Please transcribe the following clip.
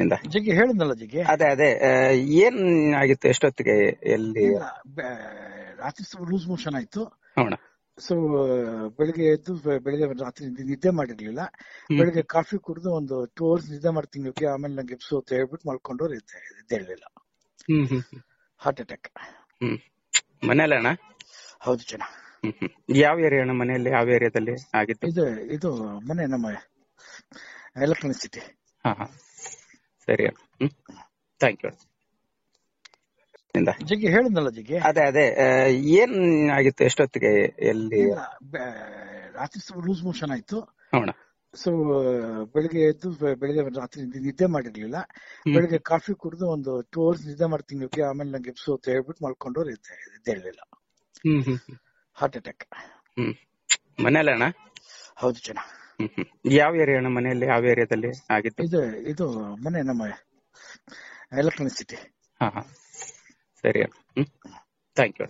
ಇಂದ ಜಿಗಿ ಹೇಳಿದ್ನಲ್ಲ ಜಿಗಿ. ಅದೇ ಏನ್ ಆಗಿತ್ತು, ಎಷ್ಟೊತ್ತಿಗೆ, ಎಲ್ಲಿ? ಇಲ್ಲ, ರಾತ್ರಿ ಲೂಸ್ ಮೋಷನ್ ಆಯ್ತು. ಹೌಣ. ಸೊ ಬೆಳಿಗ್ಗೆ ಎದ್ದು ಬೆಳಿಗ್ಗೆ ರಾತ್ರಿ ನಿದ್ದೆ ಮಾಡಿರ್ಲಿಲ್ಲ. ಬೆಳಿಗ್ಗೆ ಕಾಫಿ ಕುಡಿದು ಒಂದು 2 hours ನಿದ್ದೆ ಮಾಡ್ತೀನಿ, ಆಮೇಲೆ ನಂಗೆ ಎಪ್ಸು ಅಂತ ಹೇಳ್ಬಿಟ್ಟು ಮಾಡ್ಕೊಂಡು ಎದ್ದೇಳಲಿಲ್ಲ. Heart attack. ಮನೇಲಿ ಅಣ್ಣ? ಹೌದು ಜನ. ಯಾವ ಏರಿಯಾ ಅಣ್ಣ? ಮನೆಯಲ್ಲಿ ಯಾವ ಏರಿಯಾದಲ್ಲಿ ಆಗಿತ್ತು? ಇದು ಮನೆ ನಮ್ಮ ಎಲೆಕ್ಟ್ರಾನಿಕ್ ಸಿಟಿ. ಸರಿ ಅಣ್ಣ, ಥ್ಯಾಂಕ್ ಯು. ಜಿಗಿ ಹೇಳಿದ್ನಲ್ಲ ಜಿಗಿ. ಅದೇ ಏನ್ ಆಗಿತ್ತು, ಎಷ್ಟೊತ್ತಿಗೆ, ಎಲ್ಲಿ? ಇಲ್ಲ, ರಾತ್ರಿ ಲೂಸ್ ಮೋಷನ್ ಆಯ್ತು. ಹೌಣ. ಸೊ ಬೆಳಿಗ್ಗೆ ಎದ್ದು ಬೆಳಿಗ್ಗೆ ರಾತ್ರಿ ನಿದ್ದೆ ಮಾಡಿರ್ಲಿಲ್ಲ. ಬೆಳಿಗ್ಗೆ ಕಾಫಿ ಕುಡಿದು ಒಂದು 2 hours ನಿದ್ದೆ ಮಾಡ್ತೀನಿ, ಆಮೇಲೆ ನಂಗೆ ಎಪ್ಸು ಅಂತ ಹೇಳ್ಬಿಟ್ಟು ಮಾಡ್ಕೊಂಡು ಎದ್ದೇಳಲಿಲ್ಲ. Heart attack. ಮನೇಲಿ ಅಣ್ಣ? ಹೌದು ಜನ. ಯಾವ ಏರಿಯಾ ಅಣ್ಣ? ಮನೆಯಲ್ಲಿ ಯಾವ ಏರಿಯಾದಲ್ಲಿ ಆಗಿತ್ತು? ಇದು ಮನೆ ನಮ್ಮ ಎಲೆಕ್ಟ್ರಾನಿಕ್ ಸಿಟಿ. ಸರಿ ಅಣ್ಣ, ಥ್ಯಾಂಕ್ ಯು.